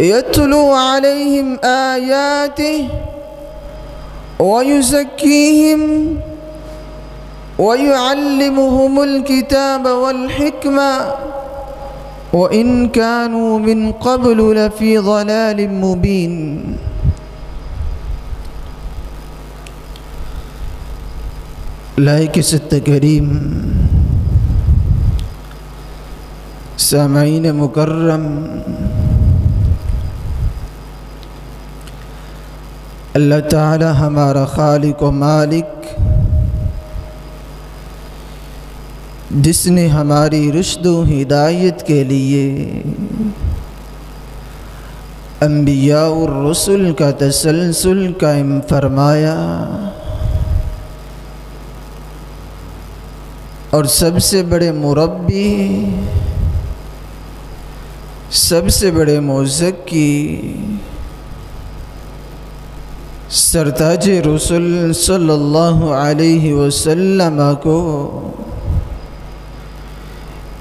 यत्लू अलैहिम आयातिहि व युज़क्कीहिम व युअल्लिमुहुमुल किताब वल हिकमा व इन कानू मिन क़ब्लु लफ़ी ज़लालिम मुबीन। लाइक़-ए-इज़्ज़त करीम सामईन मुकर्रम, अल्लाह ताला हमारा खालिक व मालिक, जिसने हमारी रुश्द व हिदायत के लिए अंबिया और रसूल का तसलसल कायम फरमाया और सबसे बड़े मुरब्बी, सबसे बड़े मुज़क्की, सरताज रसूल सल्लल्लाहु अलैहि वसल्लम को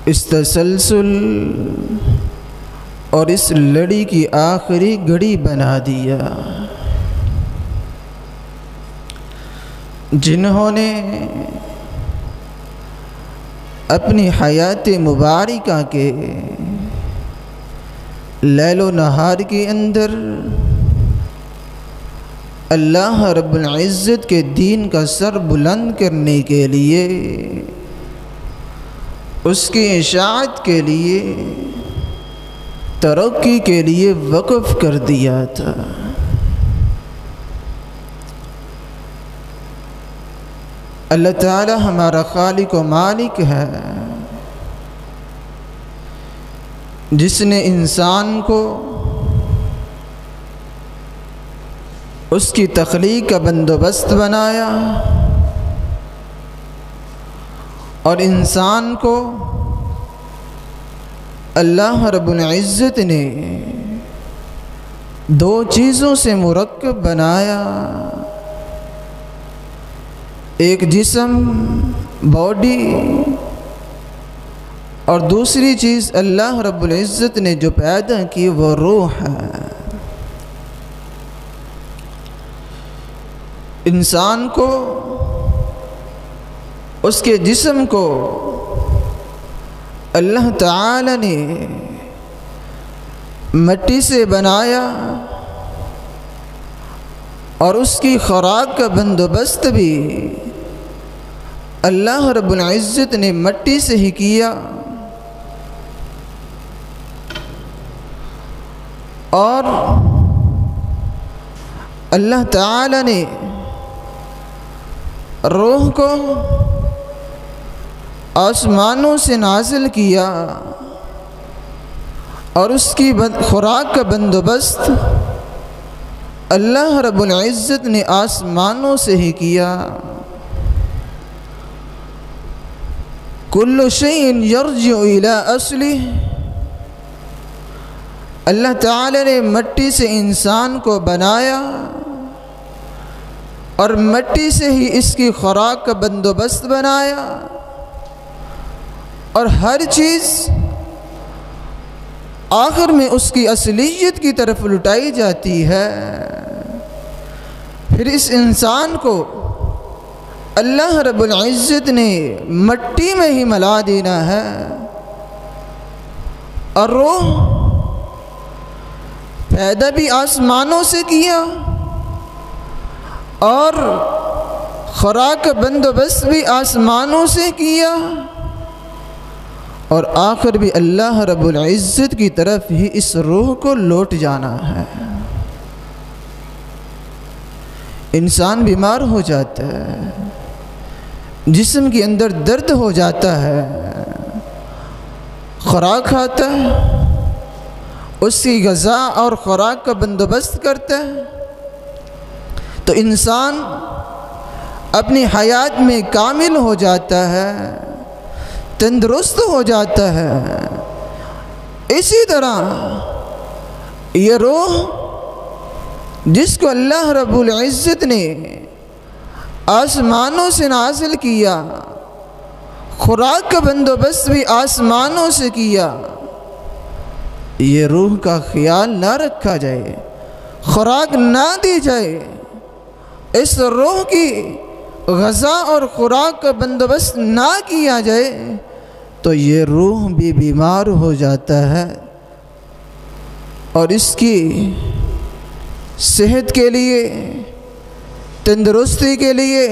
इस तसलसल और इस लड़ी की आखिरी घड़ी बना दिया, जिन्होंने अपनी हयात मुबारका के लैलो नहार के अंदर अल्लाह रब्बुल इज़्ज़त के दीन का सर बुलंद करने के लिए, उसकी इशाअत के लिए, तरक्की के लिए वक़्फ़ कर दिया था। अल्लाह ताला हमारा खालिक व मालिक है, जिसने इंसान को उसकी तख्लीक का बंदोबस्त बनाया और इंसान को अल्लाह रब्बुल इज़्ज़त ने दो चीज़ों से मुरक्कब बनाया, एक जिस्म बॉडी और दूसरी चीज़ अल्लाह रब्बुल इज़्ज़त ने जो पैदा की वो रूह है। इंसान को उसके जिस्म को अल्लाह ताला ने मिट्टी से बनाया और उसकी खुराक का बंदोबस्त भी अल्लाह रब्बुल इज़्ज़त ने मिट्टी से ही किया और अल्लाह ताला ने रूह को आसमानों से नाजिल किया और उसकी खुराक का बंदोबस्त अल्लाह रब्बुल इज़्ज़त ने आसमानों से ही किया। कुल्लु शैइन यर्जिउ इला अस्लिह, अल्लाह ताला ने मिट्टी से इंसान को बनाया और मिट्टी से ही इसकी खुराक का बंदोबस्त बनाया और हर चीज़ आखिर में उसकी असलियत की तरफ लुटाई जाती है। फिर इस इंसान को अल्लाह रब्बुल इज़्ज़त ने मिट्टी में ही मिला देना है और रूह पैदा भी आसमानों से किया और खुराक का बंदोबस्त भी आसमानों से किया और आखिर भी अल्लाह रब्बुल इज़्ज़त की तरफ ही इस रूह को लौट जाना है। इंसान बीमार हो जाता है, जिस्म के अंदर दर्द हो जाता है, खुराक खाता है, उसकी ग़ज़ा और खुराक का बंदोबस्त करता है तो इंसान अपनी हयात में कामिल हो जाता है, तंदुरुस्त हो जाता है। इसी तरह ये रूह जिसको अल्लाह रब्बुल इज़्ज़त ने आसमानों से नाज़िल किया, खुराक का बंदोबस्त भी आसमानों से किया, ये रूह का ख्याल ना रखा जाए, खुराक ना दी जाए, इस रूह की ग़ज़ा और खुराक का बंदोबस्त ना किया जाए, तो ये रूह भी बीमार हो जाता है। और इसकी सेहत के लिए, तंदुरुस्ती के लिए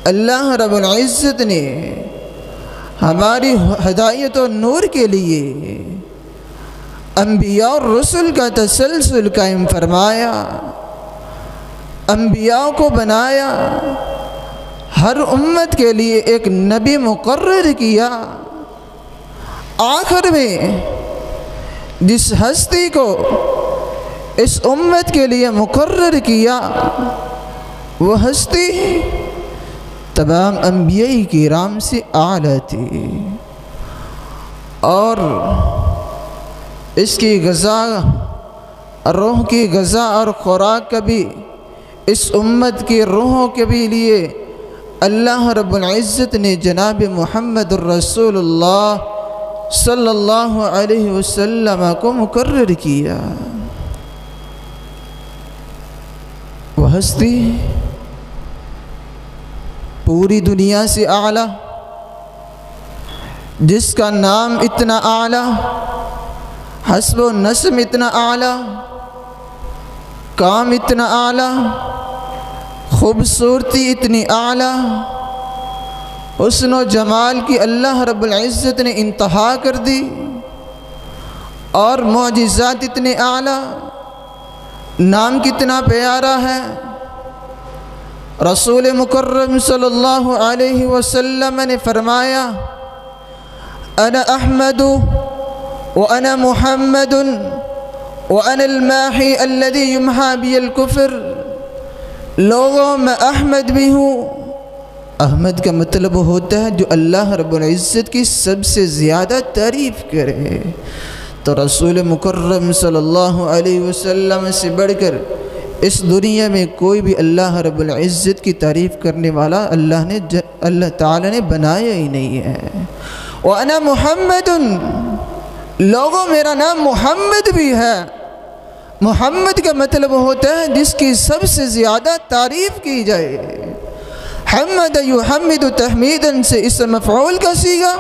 अल्लाह रब्बुल इज़्ज़त ने हमारी हिदायत और नूर के लिए अंबिया और रसूल का तसलसल कायम फरमाया, अंबिया को बनाया, हर उम्मत के लिए एक नबी मुकर्रर किया। आखिर में जिस हस्ती को इस उम्मत के लिए मुकर्रर किया, वो हस्ती तमाम अंबिया किराम से आला थी। और इसकी ग़ज़ा, रूह की ग़ज़ा और खुराक का भी इस उम्मत की रूहों के भी लिए अल्लाह रब्बुल इज़्ज़त ने जनाब मुहम्मद रसूलुल्लाह सल्लल्लाहु अलैहि वसल्लम को मुकर्रर किया। वह हस्ती पूरी दुनिया से आला, जिसका नाम इतना आला, हस्ब व नस्ब इतना आला, काम इतना आला, खूबसूरती इतनी आला, हुस्न व जमाल की अल्लाह रब्बुल इज़्ज़त ने इंतहा कर दी, और मुअजिज़ात इतने आला, नाम कितना प्यारा है। रसूल मुकर्रम सल्लल्लाहु अलैहि वसल्लम ने फरमाया, अना अहमदु व अना मुहम्मदुन व अना अल-माही अल्लज़ी युम्हा बिल कुफ्र। लोगों मैं अहमद भी हूँ। अहमद का मतलब होता है जो अल्लाह रब्बुल इज़्ज़त की सबसे ज़्यादा तारीफ़ करे। तो रसूल मुकर्रम सल्लल्लाहु अलैहि वसल्लम से बढ़कर इस दुनिया में कोई भी अल्लाह रब्बुल इज़्ज़त की तारीफ़ करने वाला अल्लाह ताला ने बनाया ही नहीं है। व अना मुहम्मदुन, लोगों मेरा नाम मोहम्मद भी है। मोहम्मद का मतलब होता है जिसकी सबसे ज़्यादा तारीफ़ की जाए। हम्मद युहम्मिदु तहमीदन से इस मफ़ऊल का सीगा।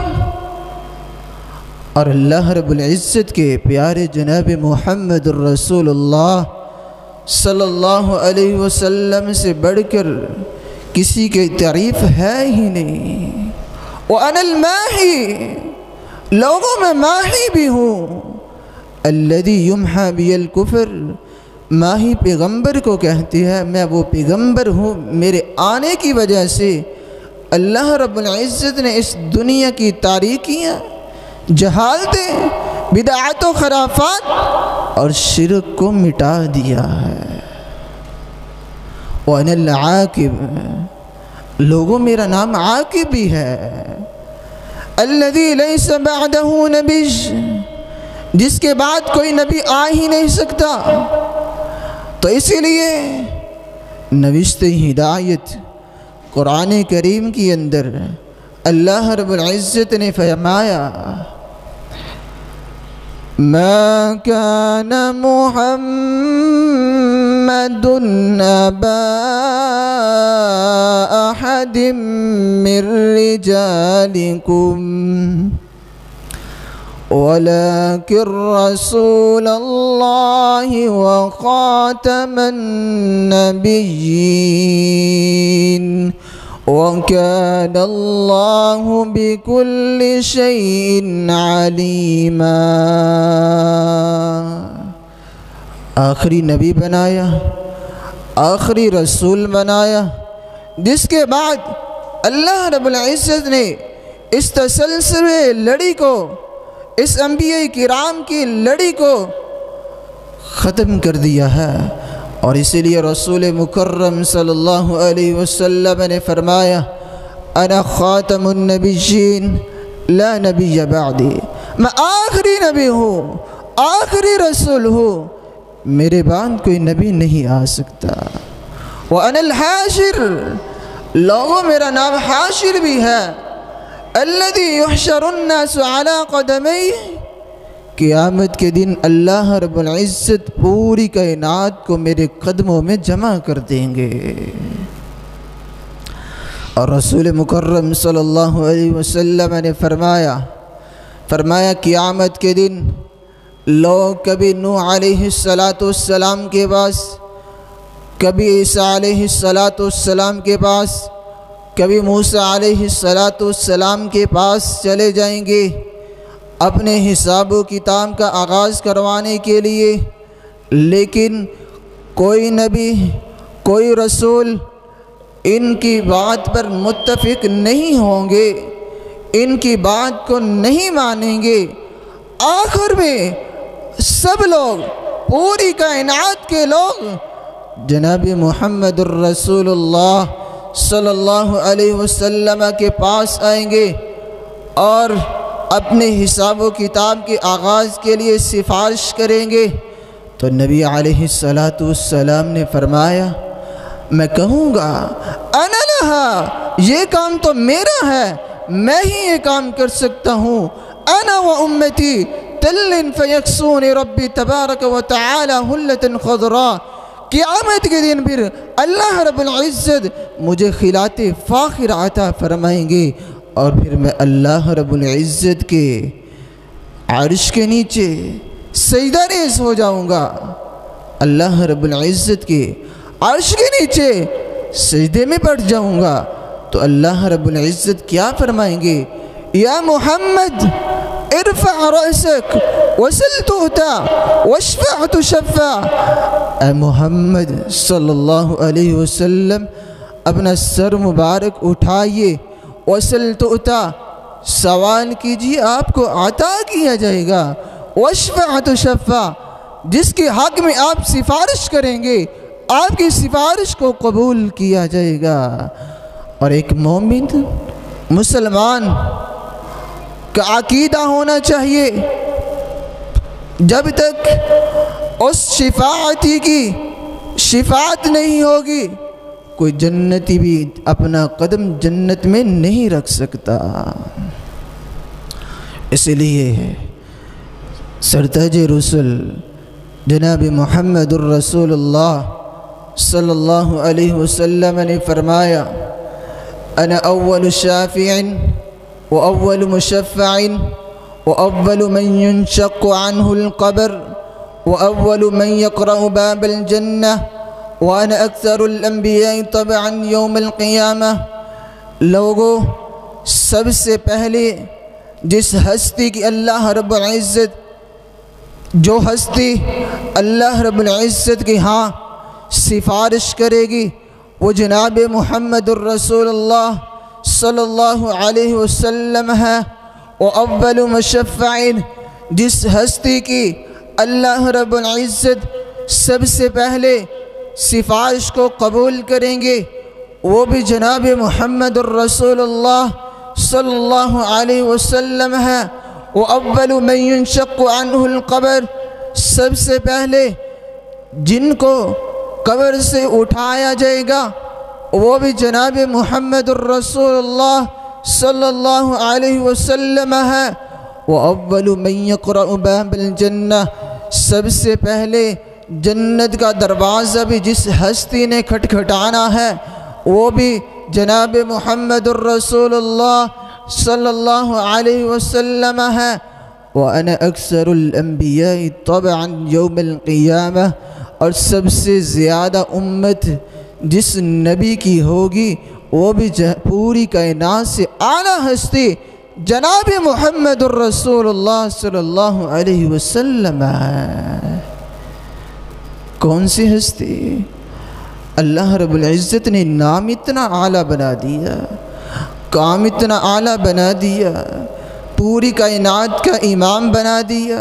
और अल्लाह रब्बुल इज़्ज़त के प्यारे जनाब मुहम्मद रसूलुल्लाह सल्लल्लाहु अलैहि वसल्लम से बढ़कर किसी की तारीफ़ है ही नहीं। व अनल माही, लोगों में माही भी हूँ। अल्लज़ी युम्हा बिल कुफ्र, माही पैगंबर को कहती है, मैं वो पैगंबर हूँ, मेरे आने की वजह से अल्लाह रब्बुल इज़्ज़त ने इस दुनिया की तारीकियाँ, जहालतें, बिदअत व खराफात और शिरक को मिटा दिया है। व अनल आकिब, लोगों मेरा नाम आकिब भी है। अल्लज़ी लैसा बअदहु नबिय्य, जिसके बाद कोई नबी आ ही नहीं सकता। तो इसीलिए नविश्ते हिदायत कुरान करीम के अंदर अल्लाह रब्बुल इज़्ज़त ने फरमाया, मा कान मुहम्मदुन अबा अहदिम मिर रिजालिकुम वलाकिन रसूलल्लाहि व खातमन नबिय्यीन व कानल्लाहु बिकुल्लि शैइन अलीमा। आखिरी नबी बनाया, आखिरी रसूल बनाया, जिसके बाद अल्लाह रब्बुल इज़्ज़त ने इस तसलसल लड़ी को, इस अंबिया किराम की लड़ी को ख़त्म कर दिया है। और इसीलिए रसूल मुकर्रम सल्लल्लाहु अलैहि वसल्लम ने फरमाया, अना ख़ातमुन नबिय्यीन ला नबिय्य बअदी, मैं आखिरी नबी हूँ, आखिरी रसूल हूँ, मेरे बाद कोई नबी नहीं आ सकता। व अनल हाशिर, लोगों मेरा नाम हाशिर भी है। अल्लज़ी युहशरुन्नासु अला क़दमैहि, क़यामत के दिन अल्लाह रब्बुल इज़्ज़त पूरी कायनात को मेरे कदमों में जमा कर देंगे। और रसूल मुकर्रम सल्लल्लाहु अलैहि वसल्लम ने फरमाया क़यामत के दिन लोग कभी नूह अलैहिस्सलाम के पास, कभी ईसा अलैहिस्सलाम के पास, कभी मूसा अलैहिस्सलाम के पास चले जाएंगे अपने हिसाब व किताब का आगाज़ करवाने के लिए, लेकिन कोई नबी कोई रसूल इनकी बात पर मुत्तफ़िक नहीं होंगे, इनकी बात को नहीं मानेंगे। आखिर में सब लोग, पूरी कायनात के लोग जनाब मुहम्मदुर रसूलुल्लाह सल्लल्लाहु अलैहि वसल्लम के पास आएंगे और अपने हिसाब व किताब के आगाज़ के लिए सिफारिश करेंगे। तो नबी अलैहिस्सलातु वस्सलाम ने फरमाया, मैं कहूँगा अना लहा, ये काम तो मेरा है, मैं ही ये काम कर सकता हूँ। अना व उम्मती तल्लिन फयक्सून रब्बी तबारक व तआला हुल्लतन खज़रा। क़यामत के दिन फिर अल्लाह रब्बुल इज़्ज़त मुझे खिलाते फ़ाखिर अता फरमाएंगे और फिर मैं अल्लाह रब्बुल इज़्ज़त के अर्श के नीचे सजदा रेज़ हो जाऊँगा। अल्लाह रब्बुल इज़्ज़त के अर्श के नीचे सजदे में पड़ जाऊँगा। तो अल्लाह रब्बुल इज़्ज़त क्या फरमाएंगे, या मोहम्मद इरफ़ा रअसक वसल तुअता वशफ़अ तुशफ़ा। ए मोहम्मद सल्लल्लाहु अलैहि वसल्लम अपना सर मुबारक उठाइए, वसल तुअता, सवाल कीजिए आपको अता किया जाएगा, वशफ़अ तुशफ़ा, जिसके हक़ में आप सिफारिश करेंगे आपकी सिफारिश को कबूल किया जाएगा। और एक मोमिन मुसलमान का अकीदा होना चाहिए, जब तक उस शिफाअती की शिफाअत नहीं होगी कोई जन्नती भी अपना कदम जन्नत में नहीं रख सकता। इसलिए सरताज रसूल जनाब मुहम्मदुर रसूलुल्लाह सल्लल्लाहु अलैहि वसल्लम ने फरमाया, अना अव्वलु शाफ़िइन व अव्वलु मुशफ़्फ़इन व अव्वलु मन युनशक़्क़ु अन्हुल क़ब्र व अव्वलु मन यक़रअु बाबल जन्नह व अना अक्सरुल अंबिया तबअन यौमल क़ियामह। लोगों, सबसे पहले जिस हस्ती की अल्लाह रब्बुल इज़्ज़त, जो हस्ती अल्लाह रब्बुल इज़्ज़त के यहाँ सिफारिश करेगी वो जनाब मुहम्मदुर रसूलुल्लाह सल्लल्लाहु अलैहि वसल्लम है। व अव्वलु मुशफ़्फ़इन, जिस हस्ती की अल्लाह रब्बुल इज़्ज़त सबसे पहले सिफारिश को कबूल करेंगे वो भी जनाब मुहम्मदुर रसूलुल्लाह सल्लल्लाहु अलैहि वसल्लम है। व अव्वलु मन युनशक़्क़ु अन्हुल क़ब्र, सबसे पहले जिनको कब्र से उठाया जाएगा वो भी जनाब मुहम्मदुर रसूलुल्लाह सल्लल्लाहु अलैहि वसल्लम है। व अव्वलु मन यक़रअु बाबल जन्नह, सबसे पहले जन्नत का दरवाज़ा भी जिस हस्ती ने खटखटाना है वो भी जनाब मुहम्मदुर रसूलुल्लाह सल्लल्लाहु अलैहि वसल्लम है। व अना अक्सरुल अंबिया तबअन यौमल क़ियामह, और सबसे ज़्यादा उम्मत जिस नबी की होगी वो भी पूरी कायनात से आला हस्ती जनाब मुहम्मदुर रसूलुल्लाह सल्लल्लाहु अलैहि वसल्लम है। कौन सी हस्ती? अल्लाह रब्बुल इज़्ज़त ने नाम इतना आला बना दिया, काम इतना आला बना दिया, पूरी कायनात का इमाम बना दिया,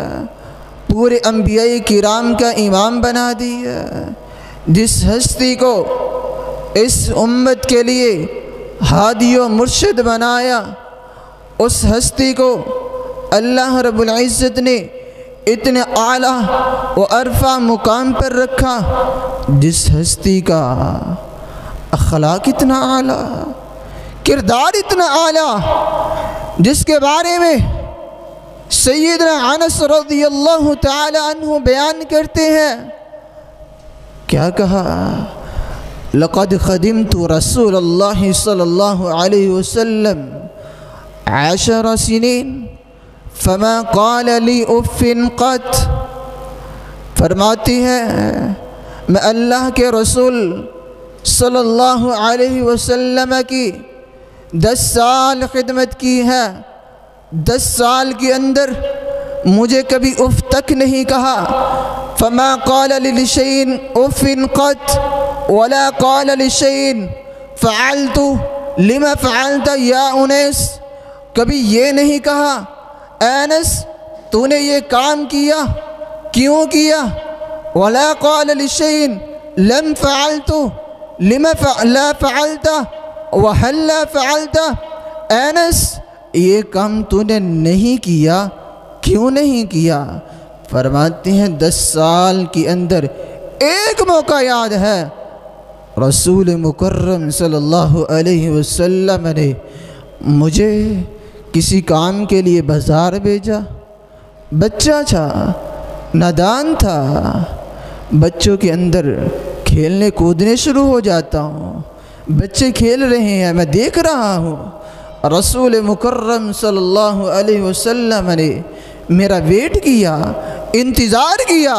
पूरे अंबिया किराम का इमाम बना दिया। जिस हस्ती को इस उम्मत के लिए हादी व मुर्शिद बनाया, उस हस्ती को अल्लाह रब्बुल इज़्ज़त ने इतने आला व अरफा मुकाम पर रखा, जिस हस्ती का अखलाक इतना आला, किरदार इतना आला, जिसके बारे में सैयदना अनस रज़ियल्लाहु ताला अन्हु बयान करते हैं, क्या कहा, लक़द ख़दिमतु रसूलल्लाहि सल्लल्लाहु अलैहि वसल्लम 10 सिनीन फमा क़ाल ली उफ़्फ़िन क़त। फरमाती है मैं अल्लाह के रसूल सल्लल्लाहु अलैहि वसल्लम की 10 साल खिदमत की है, 10 साल के अंदर मुझे कभी उफ़ तक नहीं कहा। फमा क़ाल ली शैइन उफ़्फ़िन क़त वला क़ाल ली शैइन फ़अल्तु लिमा फ़अल्त या उनैस। कभी ये नहीं कहा अनस तूने ये काम किया, क्यों किया। वला क़ाल ली शैइन लम फ़अल्तु लिमा ला फ़अल्त व हल्ला फ़अल्त। अनस ये काम तूने नहीं किया, क्यों नहीं किया। फरमाते हैं 10 साल के अंदर एक मौका याद है, रसूल मुकर्रम सल्लल्लाहु अलैहि वसल्लम ने मुझे किसी काम के लिए बाज़ार भेजा। बच्चा था, नादान था, बच्चों के अंदर खेलने कूदने शुरू हो जाता हूँ, बच्चे खेल रहे हैं, मैं देख रहा हूँ। रसूल मुकर्रम सल्लल्लाहु अलैहि वसल्लम ने मेरा वेट किया, इंतज़ार किया,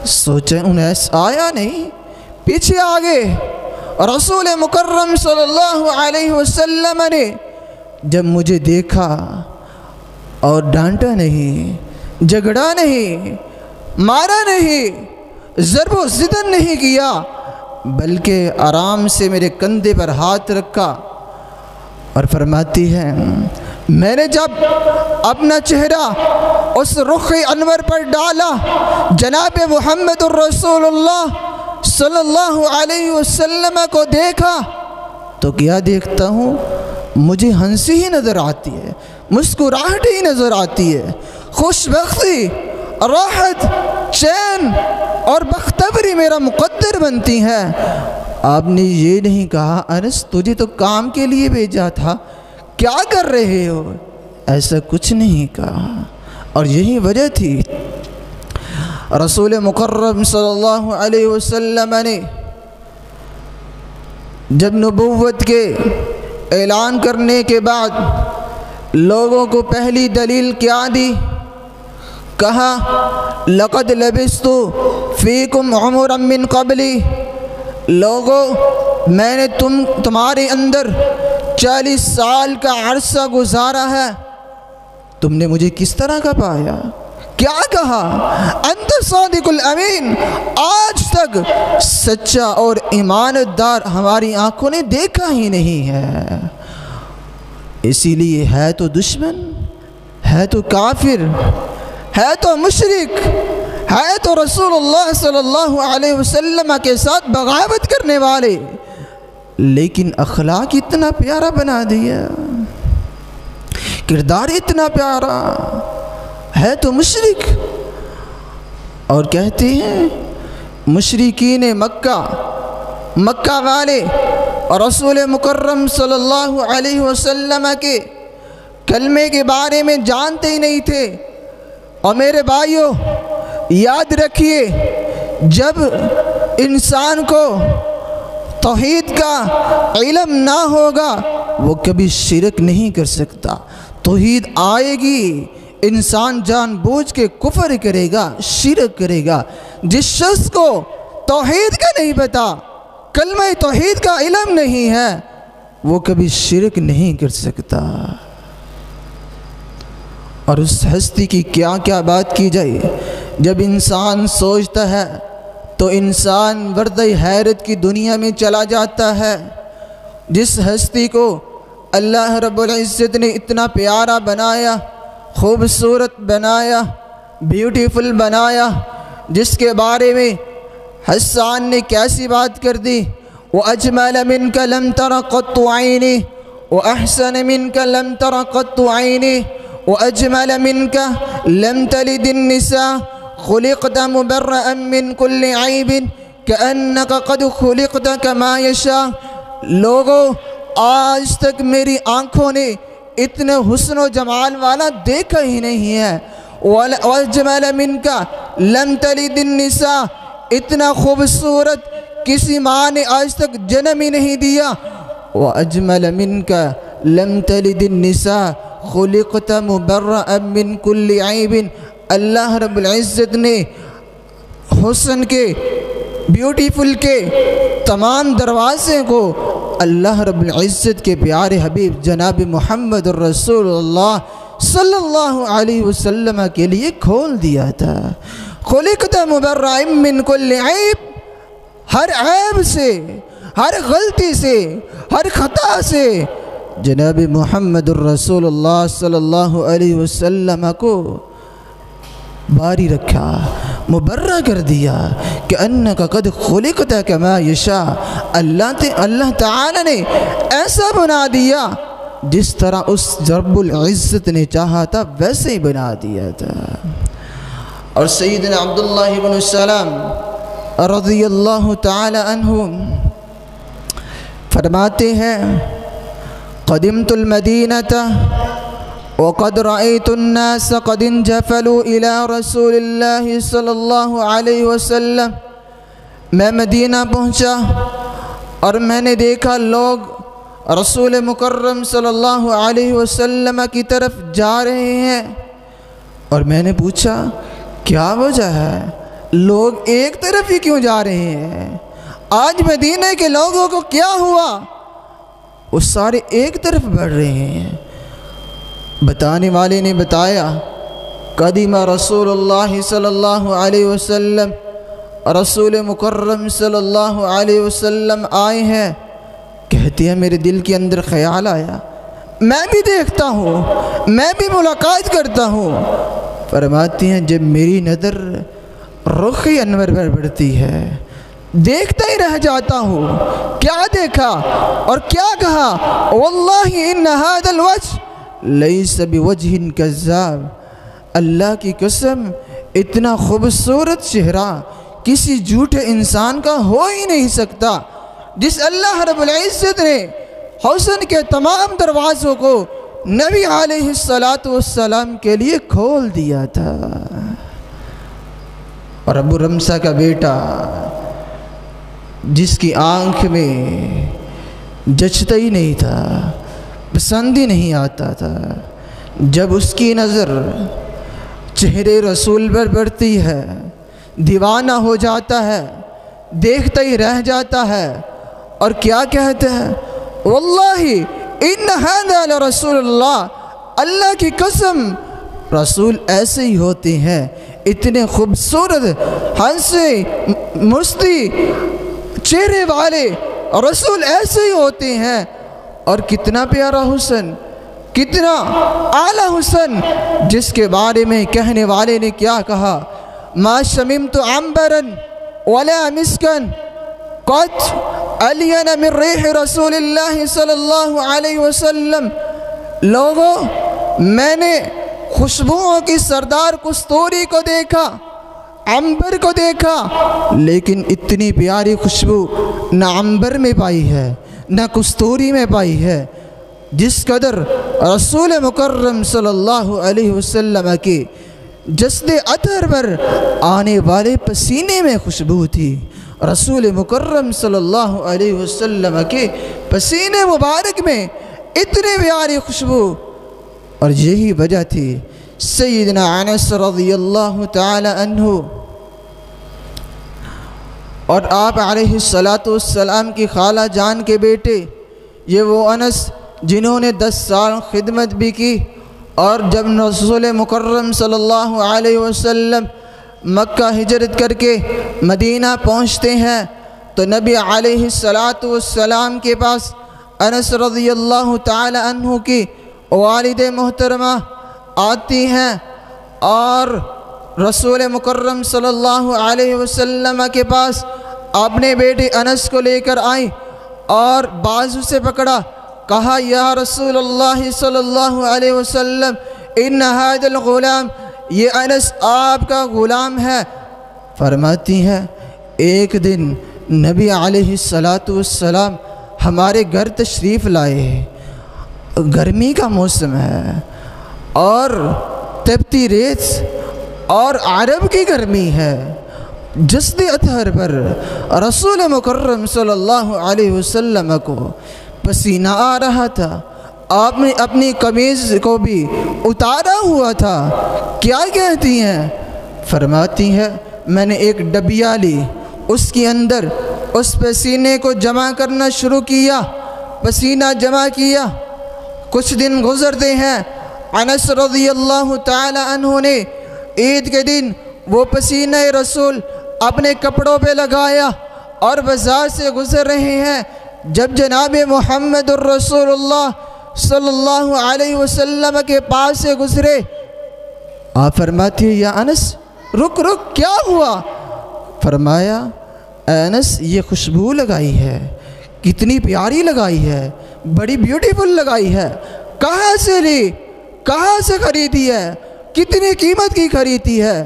सोचा उनैस आया नहीं, पीछे आ गए। रसूल मुकर्रम सल्लल्लाहु अलैहि वसल्लम ने जब मुझे देखा और डांटा नहीं, झगड़ा नहीं, मारा नहीं, ज़रबो ज़िदन नहीं किया, बल्कि आराम से मेरे कंधे पर हाथ रखा और फरमाती है मैंने जब अपना चेहरा उस रुख अनवर पर डाला, जनाब मुहम्मदुर रसूलुल्लाह सल्लल्लाहु अलैहि वसल्लम को देखा तो क्या देखता हूँ, मुझे हंसी ही नज़र आती है, मुस्कुराहट ही नज़र आती है, खुशबख्ती, राहत, चैन और बख्तबरी मेरा मुक़द्दर बनती है। आपने ये नहीं कहा अनस तुझे तो काम के लिए भेजा था, क्या कर रहे हो, ऐसा कुछ नहीं कहा। और यही वजह थी रसूल मुकर्रम सल्लल्लाहु अलैहि वसल्लम ने जब नबुव्वत के ऐलान करने के बाद लोगों को पहली दलील क्या दी, कहा लक़द लबिस्तु फ़ीकुम उमरम मिन क़ब्ली, लोगों मैंने तुम्हारे अंदर 40 साल का अरसा गुजारा है, तुमने मुझे किस तरह का पाया, क्या कहा, अंत सादिकुल अमीन, आज तक सच्चा और ईमानदार हमारी आंखों ने देखा ही नहीं है। इसीलिए है तो दुश्मन, है तो काफिर, है तो मुशरिक, है तो रसूलुल्लाह सल्लल्लाहु अलैहि वसल्लम के साथ बगावत करने वाले, लेकिन अखलाक इतना प्यारा बना दिया, किरदार इतना प्यारा, है तो मुशरिक। और कहते हैं मुशरिकीन मक्का वाले और रसूल मुकर्रम सल्लल्लाहु अलैहि वसल्लम के कलमे के बारे में जानते ही नहीं थे। और मेरे भाइयों याद रखिए, जब इंसान को तौहीद का इल्म ना होगा वो कभी शिरक नहीं कर सकता। तौहीद आएगी, इंसान जानबूझ के कुफर करेगा, शिरक करेगा। जिस शख्स को तौहीद का नहीं पता, कलमा तौहीद का इल्म नहीं है, वो कभी शिरक नहीं कर सकता। और उस हस्ती की क्या क्या बात की जाए, जब इंसान सोचता है तो इंसान वर्दे हैरत की दुनिया में चला जाता है। जिस हस्ती को अल्लाह रब्बुल इज़्ज़त ने इतना प्यारा बनाया, खूबसूरत बनाया, ब्यूटीफुल बनाया, जिसके बारे में हस्सान ने कैसी बात कर दी, व अजमल मिनका लम तरा क़त्तु ऐनी व अहसन मिनका लम तरा क़त्तु ऐनी व अजमल मिनका लम तलिदिन निसा खुलिक़त मुबर्रअन मिन कुल्लि ऐबिन कअन्नका क़द खुलिक़त कमा यशा। लोगों, आज तक मेरी आँखों ने इतने हुस्न व जमाल वाला देखा ही नहीं है। वअजमल मिनका लम तलिदिन निसा, इतना खूबसूरत किसी माँ ने आज तक जन्म ही नहीं दिया। वअजमल मिनका लम तलिदिन निसा खुलिक़त मुबर्रअन मिन कुल्लि ऐबिन। अल्लाह रब्बुल इज़्ज़त ने हुस्न के, ब्यूटीफुल के तमाम दरवाज़े को अल्लाह रब्बुल इज़्ज़त के प्यारे हबीब जनाब मुहम्मद रसूलुल्लाह सल्लल्लाहु अलैहि वसल्लम के लिए खोल दिया था। खुलिक़त मुबर्रअन मिन कुल्लि ऐब, हर ऐब से, हर गलती से, हर खता से जनाब मुहम्मद रसूलुल्लाह सल्लल्लाहु अलैहि वसल्लम को बारी रखा, मुबर्रा कर दिया कि अन्नका कद खुलिक़त कमा यशा। अल्लाह ताला ने ऐसा बना दिया जिस तरह उस रब्बुल इज़्ज़त ने चाहा था वैसे ही बना दिया था। और सैयदना अब्दुल्लाह इब्न सलाम रज़ियल्लाहु ताला अन्हु फरमाते हैं, क़दिमतुल मदीनता वक़द रअयतुन्नास क़द इंजफ़लू इला रसूलिल्लाहि सल्लल्लाहु अलैहि वसल्लम। मैं मदीना पहुँचा और मैंने देखा लोग रसूल मुकर्रम सल्लल्लाहु अलैहि वसल्लम की तरफ जा रहे हैं। और मैंने पूछा क्या वजह है, लोग एक तरफ ही क्यों जा रहे हैं? आज मदीने के लोगों को क्या हुआ, वो सारे एक तरफ बढ़ रहे हैं। बताने वाले ने बताया, कदीमा रसूलुल्लाह सल्लल्लाहु अलैहि वसल्लम, रसूल मुकर्रम सल्लल्लाहु अलैहि वसल्लम आए हैं। कहते हैं मेरे दिल के अंदर ख्याल आया, मैं भी देखता हूँ, मैं भी मुलाकात करता हूँ। फरमाती हैं जब मेरी नज़र रुख अनवर पर पड़ती है देखता ही रह जाता हूँ। क्या देखा और क्या कहा, वल्लाहि इन हादल वज्ह लैस बिवज्हिन कज़्ज़ाब। अल्लाह की कसम इतना खूबसूरत चेहरा किसी झूठे इंसान का हो ही नहीं सकता। जिस अल्लाह रब्बुल इज़्ज़त ने हुस्न के तमाम दरवाज़ों को नबी अलैहिस्सलातु वस्सलाम के लिए खोल दिया था। और अबू रमसा का बेटा जिसकी आँख में जचता ही नहीं था, पसंद ही नहीं आता था, जब उसकी नज़र चेहरे रसूल पर पड़ती है दीवाना हो जाता है, देखता ही रह जाता है। और क्या कहते हैं, वल्लाहि इन हादा लरसूलुल्लाह, अल्लाह की कसम रसूल ऐसे ही होते हैं, इतने खूबसूरत हंसे मुस्ती चेहरे वाले रसूल ऐसे ही होते हैं। और कितना प्यारा हुस्न, कितना आला हुस्न, जिसके बारे में कहने वाले ने क्या कहा, मा शमिमतु अंबरन वला मिस्कन क़द अलियन मिन रिह रसूलिल्लाह सल्लल्लाहु अलैहि वसल्लम। लोगों, मैंने खुशबुओं की सरदार कस्तूरी को देखा, अंबर को देखा, लेकिन इतनी प्यारी खुशबू न अंबर में पाई है न कस्तूरी में पाई है जिस कदर रसूल मुकर्रम सल्लल्लाहु अलैहि वसल्लम के जस्दे अतर पर आने वाले पसीने में खुशबू थी। रसूल मुकर्रम सल्लल्लाहु अलैहि वसल्लम के पसीने मुबारक में इतनी प्यारी खुशबू। और यही वजह थी सैयदना अनस रज़ियल्लाहु ताला अन्हु और आप अलैहिस्सलातु वस्सलाम की खाला जान के बेटे, ये वो अनस जिन्होंने 10 साल खिदमत भी की। और जब रसूल मुकर्रम सल्लल्लाहु अलैहि वसल्लम मक्का हिजरत करके मदीना पहुँचते हैं तो नबी अलैहिस्सलातु वस्सलाम के पास अनस रज़ियल्लाहु ताला अन्हु की वालिदे मोहतरमा आती हैं और रसूल मुकर्रम सल्लल्लाहु अलैहि वसल्लम के पास अपने बेटे अनस को लेकर आई और बाजू से पकड़ा, कहा या रसूलल्लाह सल्लल्लाहु अलैहि वसल्लम इन हादल गुलाम, ये अनस आपका ग़ुलाम है। फरमाती हैं एक दिन नबी अलैहिस्सलातु वस्सलाम हमारे घर तशरीफ़ लाए गर्मी का मौसम है और तपती रेत और अरब की गर्मी है। जस्द अतहर पर रसूल मुकर्रम सल्लल्लाहु अलैहि वसल्लम को पसीना आ रहा था। आपने अपनी कमीज़ को भी उतारा हुआ था। क्या कहती हैं? फरमाती है मैंने एक डबिया ली, उसके अंदर उस पसीने को जमा करना शुरू किया, पसीना जमा किया। कुछ दिन गुज़रते हैं, अनस रज़ियल्लाहु ताला अन्हु ने ईद के दिन वो पसीना रसूल अपने कपड़ों पे लगाया और बाज़ार से गुज़र रहे हैं। जब जनाब मुहम्मदुर रसूलुल्लाह सल्लल्लाहु अलैहि वसल्लम के पास से गुज़रे, आप फरमाती है या अनस रुक रुक, क्या हुआ? फरमाया अनस ये खुशबू लगाई है, कितनी प्यारी लगाई है, बड़ी ब्यूटीफुल लगाई है, कहाँ से ली, कहाँ से ख़रीदी है, कितनी कीमत की ख़रीदी है?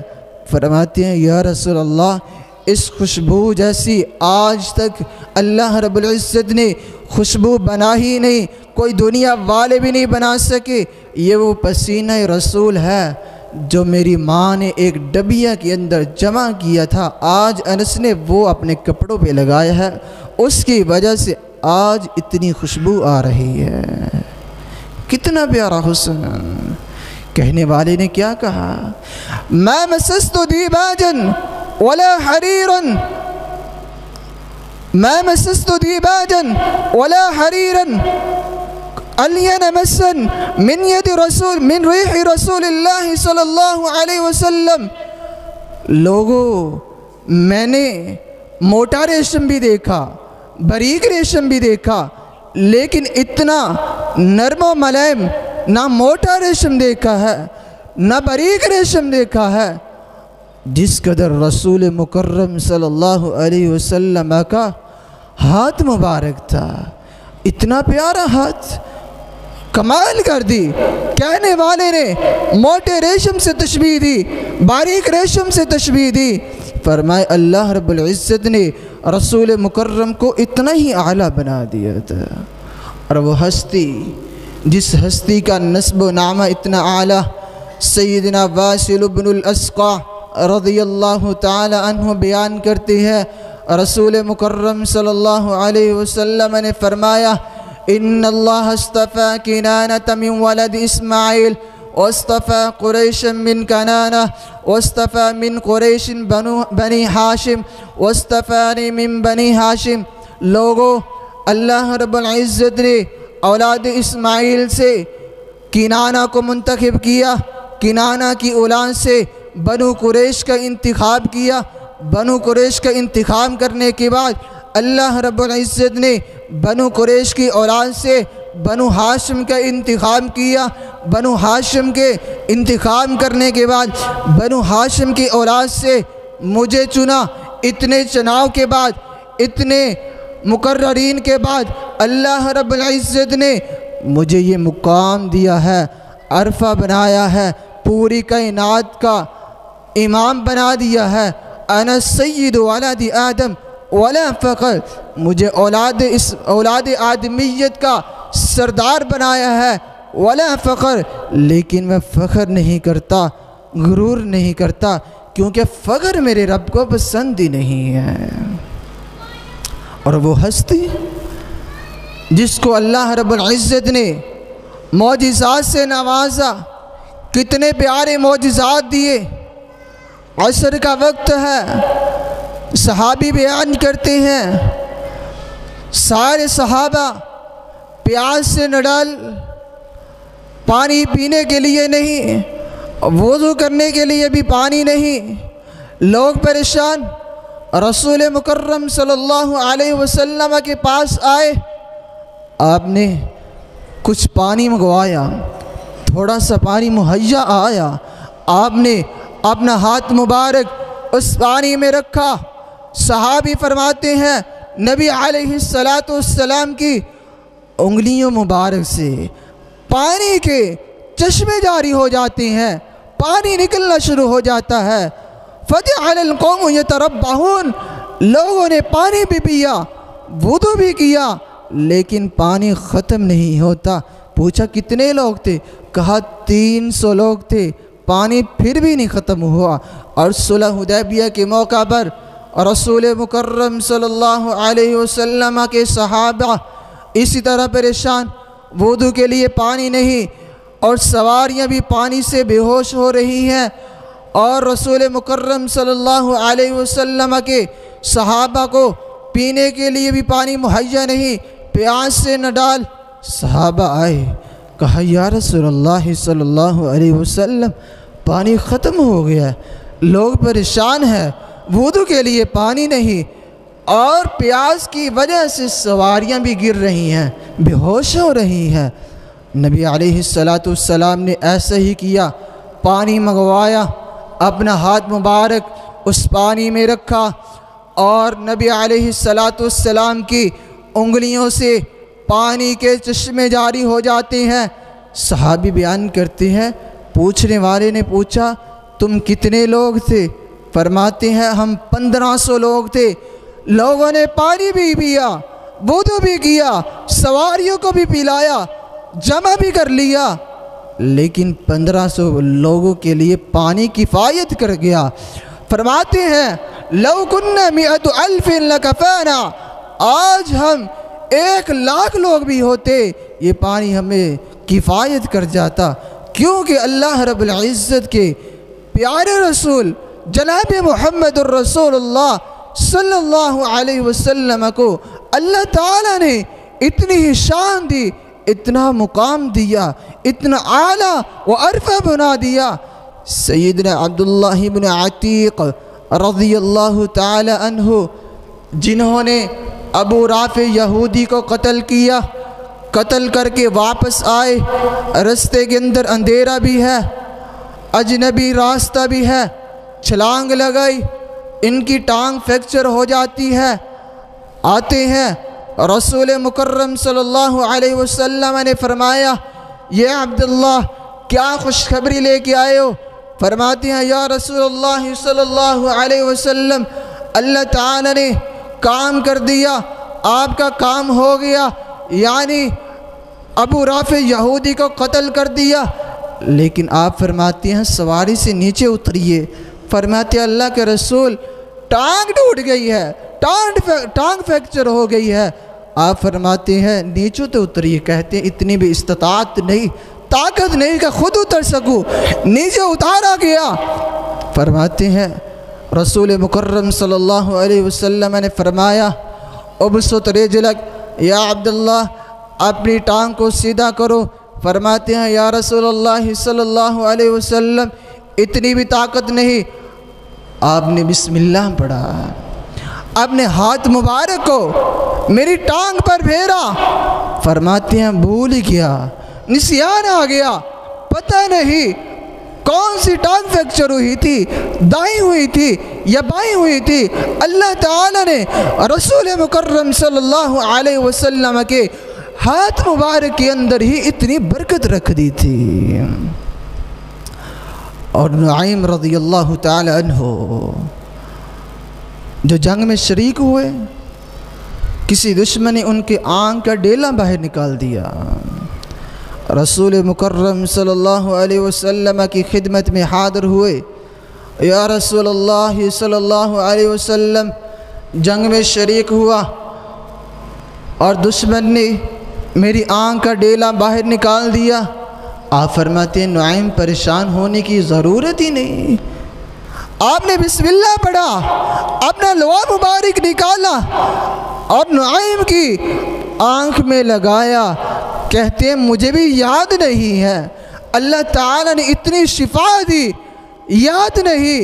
फरमाते हैं या रसूल अल्लाह, इस खुशबू जैसी आज तक अल्लाह रब्बुल इज़्ज़त ने खुशबू बना ही नहीं, कोई दुनिया वाले भी नहीं बना सके। ये वो पसीना रसूल है जो मेरी माँ ने एक डबिया के अंदर जमा किया था, आज अनस ने वो अपने कपड़ों पे लगाया है, उसकी वजह से आज इतनी खुशबू आ रही है। कितना प्यारा हुस्न। कहने वाले ने क्या कहा? मैं मसस्तु दीबाजन वला हरीरन, मैं मसस्तु दीबाजन वला हरीरन अलियन मसन मिन यदि रसूल मिन रिह रसूलिल्लाह सल्लल्लाहु अलैहि वसल्लम। लोगों, मैंने मोटा रेशम भी देखा, बारीक रेशम भी देखा, लेकिन इतना नरम व मुलायम ना मोटा रेशम देखा है ना बारीक रेशम देखा है। जिस कदर रसूल मुकर्रम सल्लल्लाहु अलैहि वसल्लम का हाथ मुबारक था, इतना प्यारा हाथ, कमाल कर दी। कहने वाले ने मोटे रेशम से तशबीह दी, बारीक रेशम से तशबीह दी। फरमाए अल्लाह रब्बुल इज़्ज़त ने रसूल मुकर्रम को इतना ही आला बना दिया था। और वो हस्ती, जिस हस्ती का नस्ब व नामा इतना आला, सैयदना वासिल इब्नुल अस्क़ा रज़ियल्लाहु ताला अन्हु बयान करते हैं, रसूल मुकर्रम सल्लल्लाहु अलैहि वसल्लम ने फरमाया इन्नल्लाह अस्तफ़ा किनानत मिन वलद इस्माइल वस्तफ़ा कुरैशन मिन कनाना वस्तफ़ा मिन कुरैशिन बनी हाशिम वस्तफ़ानी मिन बनी हाशिम। लोगों, अल्लाह रब्बुल इज़्ज़त ने औलाद इस्माइल से किनाना को मुंतखब किया, किनाना की औलाद से बनु कुरैश का इंतखाब किया। बनु कुरैश का इंतखाब करने के बाद अल्लाह रब्बुल इज़्ज़त ने बनु कुरैश की औलाद से बनु हाशिम का इंतखाब किया। बनु हाशिम के इंतखाब करने के बाद बनु हाशिम की औलाद से मुझे चुना। इतने चुनाव के बाद, इतने मुकर्ररीन के बाद अल्लाह रब्बुल इज़्ज़त ने मुझे ये मुकाम दिया है, अरफा बनाया है, पूरी कायनात का इमाम बना दिया है। अना सय्यिदु वलादि आदम वला फ़ख्र, मुझे औलाद आदमियत का सरदार बनाया है, वला फ़ख्र, लेकिन मैं फ़ख्र नहीं करता, गुरूर नहीं करता, क्योंकि फ़ख्र मेरे रब को पसंद ही नहीं है। और वो हस्ती जिसको अल्लाह रब्बुल इज़्ज़त ने मौजिज़ात से नवाजा, कितने प्यारे मौजिज़ात दिए। असर का वक्त है, सहाबी बयान करते हैं सारे सहाबा प्यास से नडाल, पानी पीने के लिए नहीं, वज़ू करने के लिए भी पानी नहीं, लोग परेशान। रसूल मुकर्रम सल्लल्लाहु अलैहि वसल्लम के पास आए, आपने कुछ पानी मंगवाया, थोड़ा सा पानी मुहैया आया, आपने अपना हाथ मुबारक उस पानी में रखा। सहाबी फरमाते हैं नबी अलैहिस्सलातु वस्सलाम की उंगलियों मुबारक से पानी के चश्मे जारी हो जाते हैं, पानी निकलना शुरू हो जाता है। फजअल कौम यतरब्बहून, लोगों ने पानी भी पिया, वुदू भी किया, लेकिन पानी ख़त्म नहीं होता, पूछा कितने लोग थे? कहा 300 लोग थे। पानी फिर भी नहीं ख़त्म हुआ। और सुलह हुदैबिया के मौका पर रसूल मुकर्रम सल्लल्लाहु अलैहि वसल्लम के सहाबा इसी तरह परेशान, वुदू के लिए पानी नहीं और सवारियां भी पानी से बेहोश हो रही हैं, और रसूल मुकर्रम सल्लल्लाहु अलैहि वसल्लम के सहाबा को पीने के लिए भी पानी मुहैया नहीं, प्यास से न डाल। सहाबा आए, कहा या रसूलल्लाह सल्लल्लाहु अलैहि वसल्लम पानी ख़त्म हो गया, लोग परेशान हैं, वुदू के लिए पानी नहीं और प्यास की वजह से सवारियां भी गिर रही हैं, बेहोश हो रही हैं। नबी अलैहिस्सलाम ने ऐसा ही किया, पानी मंगवाया, अपना हाथ मुबारक उस पानी में रखा और नबी अलैहिस्सलाम की उंगलियों से पानी के चश्मे जारी हो जाते हैं। सहाबी बयान करते हैं, पूछने वाले ने पूछा तुम कितने लोग थे? फरमाते हैं हम 1500 लोग थे। लोगों ने पानी भी पिया, वुदू भी किया, सवारियों को भी पिलाया, जमा भी कर लिया, लेकिन 1500 लोगों के लिए पानी किफ़ायत कर गया। फरमाते हैं लौ कुन्ना मिअतु अल्फिन लकफ़ाना, आज हम 1,00,000 लोग भी होते ये पानी हमें किफ़ायत कर जाता, क्योंकि अल्लाह रब्बुल इज़्ज़त के प्यारे रसूल जनाब मुहम्मदुर रसूलुल्लाह सल्लल्लाहु अलैहि वसल्लम को अल्लाह ताला ने इतनी ही शान दी, इतना मुकाम दिया, इतना आला व अरफा बना दिया। सैयदना अब्दुल्लाह इब्न अतीक रज़ियल्लाहु ताला अन्हु, जिन्होंने अबू राफ़े यहूदी को कत्ल किया, कत्ल करके वापस आए, रास्ते के अंदर अंधेरा भी है, अजनबी रास्ता भी है, छलांग लगाई, इनकी टांग फ्रैक्चर हो जाती है। आते हैं रसूल मुकर्रम सल्लल्लाहु अलैहि वसल्लम ने फरमाया ये अब्दुल्लाह क्या खुशखबरी लेके आए हो? फरमाते हैं या रसूलुल्लाह सल्लल्लाहु अलैहि वसल्लम अल्लाह ताला ने काम कर दिया, आपका काम हो गया, यानी अबू राफ़े यहूदी को कत्ल कर दिया। लेकिन आप फरमाते हैं सवारी से नीचे उतरिए। फरमाते अल्लाह के रसूल टांग टूट गई है, टांग फ्रैक्चर हो गई है। आप फरमाते हैं नीचे तो उतरिए। कहते हैं इतनी भी इस्तात नहीं, ताकत नहीं कि खुद उतर सकूँ। नीचे उतारा गया। फरमाते हैं रसूल मुकर्रम सल्लल्लाहु अलैहि वसल्लम ने फरमाया उबसुत रिजलक या अब्दुल्लाह, अपनी टांग को सीधा करो। फरमाते हैं या रसूलुल्लाह सल्लल्लाहु अलैहि वसल्लम इतनी भी ताकत नहीं। आपने बिस्मिल्लाह पढ़ा, आपने हाथ मुबारक को मेरी टांग पर फेरा। फरमाते हैं भूल गया, निसियान आ गया, पता नहीं कौन सी टांग फ्रैक्चर हुई थी, दाई हुई थी या बाई हुई थी। अल्लाह ताला ने रसूल मुकर्रम सल्लल्लाहु अलैहि वसल्लम के हाथ मुबारक के अंदर ही इतनी बरकत रख दी थी। और नुआइम रज़ियल्लाहु ताला अन्हु जो जंग में शरीक हुए, किसी दुश्मन ने उनके आँख का डेला बाहर निकाल दिया। रसूल मुकर्रम सल्लल्लाहु अलैहि वसल्लम की खिदमत में हाज़िर हुए। या रसूलल्लाह सल्लल्लाहु अलैहि वसल्लम जंग में शरीक हुआ और दुश्मन ने मेरी आँख का डेला बाहर निकाल दिया। आप फरमाते हैं नुआइम परेशान होने की ज़रूरत ही नहीं। आपने बिस्मिल्लाह पढ़ा, अपना लोहा मुबारक निकाला और नुआइम की आँख में लगाया। कहते हैं मुझे भी याद नहीं है, अल्लाह ताला ने इतनी शिफा दी, याद नहीं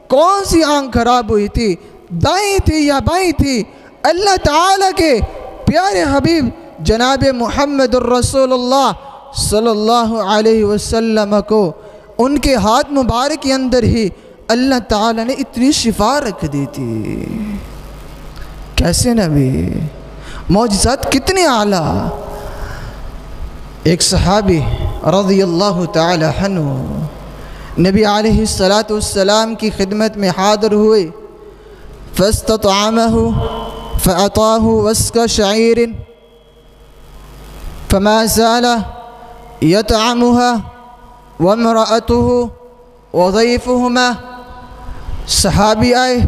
कौन सी आँख खराब हुई थी, दाई थी या बाई थी। अल्लाह ताला के प्यारे हबीब जनाब मुहम्मदुर रसूलुल्लाह सल्लल्लाहु अलैहि वसल्लम को उनके हाथ मुबारक के अंदर ही अल्लाह ताला ने इतनी शिफा रख दी थी। कैसे नबी, मौजिज़ात कितने आला। एक सहाबी रज़ियल्लाहु ताला अन्हु नबी अलैहिस्सलातु वस्सलाम की खिदमत में हाज़िर हुए। फस्ततअमहु फअताहु वस्क शईरिन फमा ज़ाला यतअमुहा व इम्रअतुहु व ज़ैफ़ुहुमा। सहाबी आए,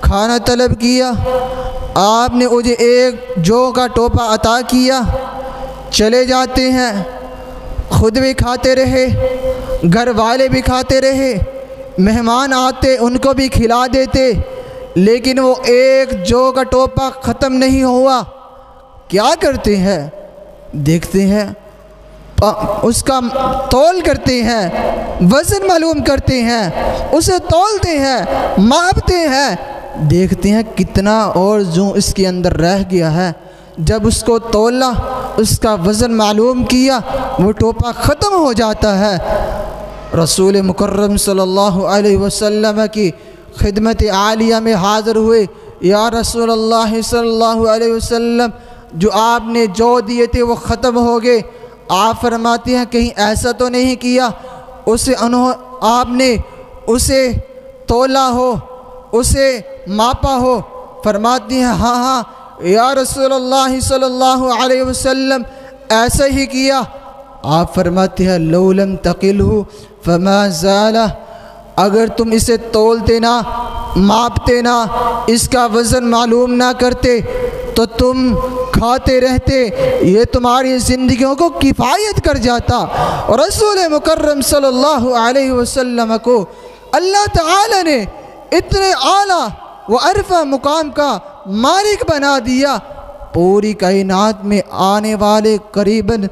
खाना तलब किया, आपने मुझे एक जौ का टोपा अता किया, चले जाते हैं। खुद भी खाते रहे, घर वाले भी खाते रहे, मेहमान आते उनको भी खिला देते, लेकिन वो एक जौ का टोपा ख़त्म नहीं हुआ। क्या करते हैं? देखते हैं, उसका तौल करते हैं, वज़न मालूम करते हैं, उसे तौलते हैं, मापते हैं, देखते हैं कितना और जो इसके अंदर रह गया है। जब उसको तौला, उसका वज़न मालूम किया, वो टोपा ख़त्म हो जाता है। रसूल मुकर्रम सल्लल्लाहु अलैहि वसल्लम की खिदमत आलिया में हाज़िर हुए। या रसूल अल्लाह सल्लल्लाहु अलैहि वसल्लम, जो आपने जौ दिए थे वो ख़त्म हो गए। आप फरमाते हैं कहीं ऐसा तो नहीं किया उसे आपने उसे तोला हो, उसे मापा हो? फरमाती हैं हाँ हाँ या रसूलुल्लाह सल्लल्लाहु अलैहि वसल्लम, ऐसा ही किया। आप फरमाते हैं लौ लम तक़िलहु फमा ज़ाला, अगर तुम इसे तोलते ना, मापते ना, इसका वज़न मालूम ना करते तो तुम खाते रहते, ये तुम्हारी ज़िंदगियों को किफ़ायत कर जाता। और रसूल मुकर्रम सल्लल्लाहु अलैहि वसल्लम को अल्लाह ताला ने इतने आला व अरफा मुकाम का मालिक बना दिया, पूरी कायनात में आने वाले करीबन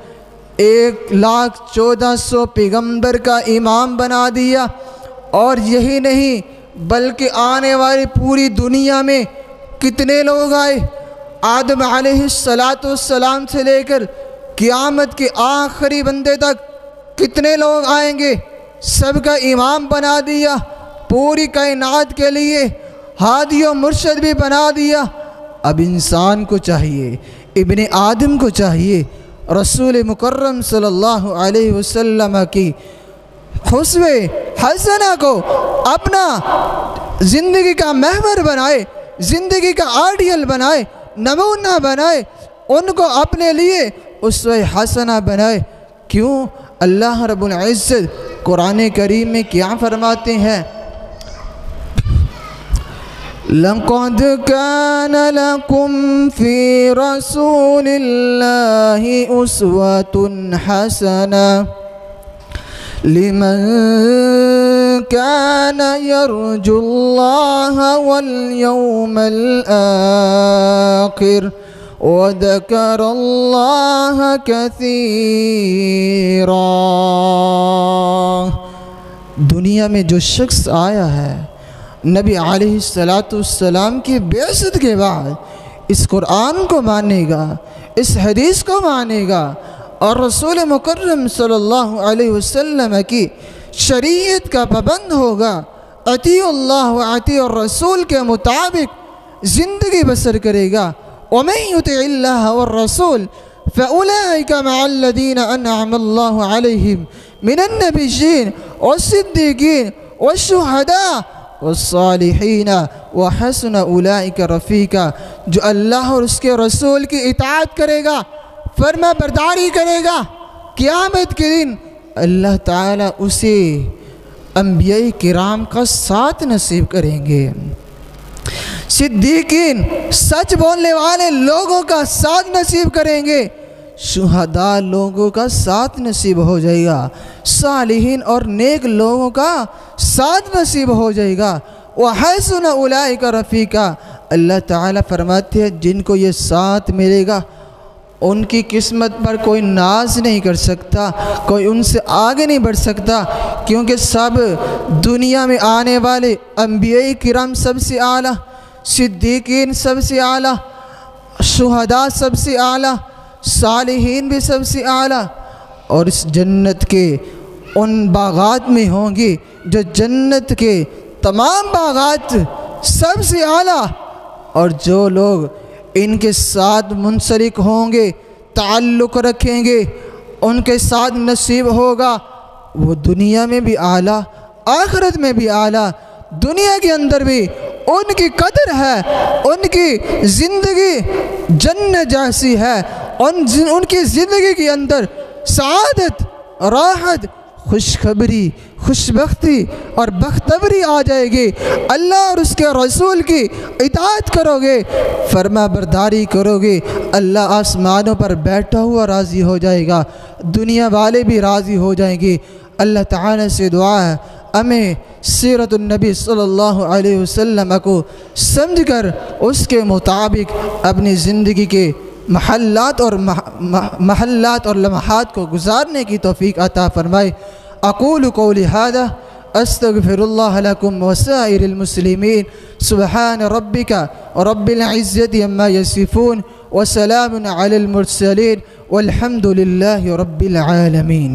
1,14,000 पैगम्बर का इमाम बना दिया। और यही नहीं बल्कि आने वाली पूरी दुनिया में कितने लोग आए, आदम अलैहिस्सलाम से लेकर क़यामत के आखिरी बंदे तक कितने लोग आएंगे, सबका इमाम बना दिया। पूरी कायनात के लिए हादी और मुर्शद भी बना दिया। अब इंसान को चाहिए, इब्ने आदम को चाहिए, रसूल मुकर्रम सल्लल्लाहु अलैहि वसल्लम की खुस्वे हसना को अपना ज़िंदगी का महवर बनाए, ज़िंदगी का आइडियल बनाए, नमूना बनाए, उनको अपने लिए उसवे हसना बनाए। क्यों? अल्लाह रब्बुल इज़्ज़त कुरान करीम में क्या फरमाते हैं? लक़द कान लकुम फ़ी रसूलिल्लाहि उस्वतुन हसना लिमन कान यरजुल्लाह वल यौमल आखिर व ज़करल्लाह कसीरा। दुनिया में जो शख्स आया है नबी अलैहिस्सलाम की बेअसत के बाद, इस कुरान को मानेगा, इस हदीस को मानेगा और रसूल मुकर्रम सल्लल्लाहु अलैहि वसल्लम की शरीयत का पाबंद होगा, अतीउल्लाह व अतीउर रसूल के मुताबिक ज़िंदगी बसर करेगा। वमन युतिइल्लाह व रसूल फ़उलाइका मअल्लज़ीना अनअमल्लाहु अलैहिम मिनन नबिय्यीन वस्सिद्दीक़ीन वश्शुहदा वस्सालिहीन व हसुन उलाइका रफ़ीक़ा। जो अल्लाह और उसके रसूल की इताअत करेगा, फर्मा बरदारी करेगा, क़यामत के दिन अल्लाह ताला उसे अंबिया किराम का साथ नसीब करेंगे, सिद्दीकीन सच बोलने वाले लोगों का साथ नसीब करेंगे, शुहदा लोगों का साथ नसीब हो जाएगा, सालिहीन और नेक लोगों का साथ नसीब हो जाएगा। व हसुन उलाइका रफ़ीक़ा। अल्लाह ताला फरमाते हैं जिनको ये साथ मिलेगा उनकी किस्मत पर कोई नाज नहीं कर सकता, कोई उनसे आगे नहीं बढ़ सकता, क्योंकि सब दुनिया में आने वाले अंबिया किराम सबसे आला, सिद्दीकीन सबसे आला, शुहदा सबसे आला, सालिहीन भी सबसे आला, और इस जन्नत के उन बागात में होंगे जो जन्नत के तमाम बागात सबसे आला। और जो लोग इनके साथ मुंसलिक होंगे, ताल्लुक़ रखेंगे, उनके साथ नसीब होगा, वो दुनिया में भी आला, आखिरत में भी आला। दुनिया के अंदर भी उनकी कदर है, उनकी ज़िंदगी जन्नत जैसी है, उनकी ज़िंदगी के अंदर सआदत, राहत, खुशखबरी, खुशबख्ती और बख्तबरी आ जाएगी। अल्लाह और उसके रसूल की इताअत करोगे, फरमा बरदारी करोगे, अल्लाह आसमानों पर बैठा हुआ राज़ी हो जाएगा, दुनिया वाले भी राज़ी हो जाएंगे। अल्लाह ताला से दुआ है हमें सीरतुन नबी सल्लल्लाहु अलैहि वसल्लम को समझकर उसके मुताबिक अपनी ज़िंदगी के महल्लात और लम्हात को गुजारने की तौफीक अता फरमाए। अक़ूलु क़ौली हाज़ा अस्तग़फ़िरुल्लाह लकुम व साइरिल मुस्लिमीन। सुब्हान रब्बिका रब्बिल इज़्ज़ति अम्मा यसिफ़ून व सलामुन अलल मुरसलीन वल्हम्दुलिल्लाहि रब्बिल आलमीन।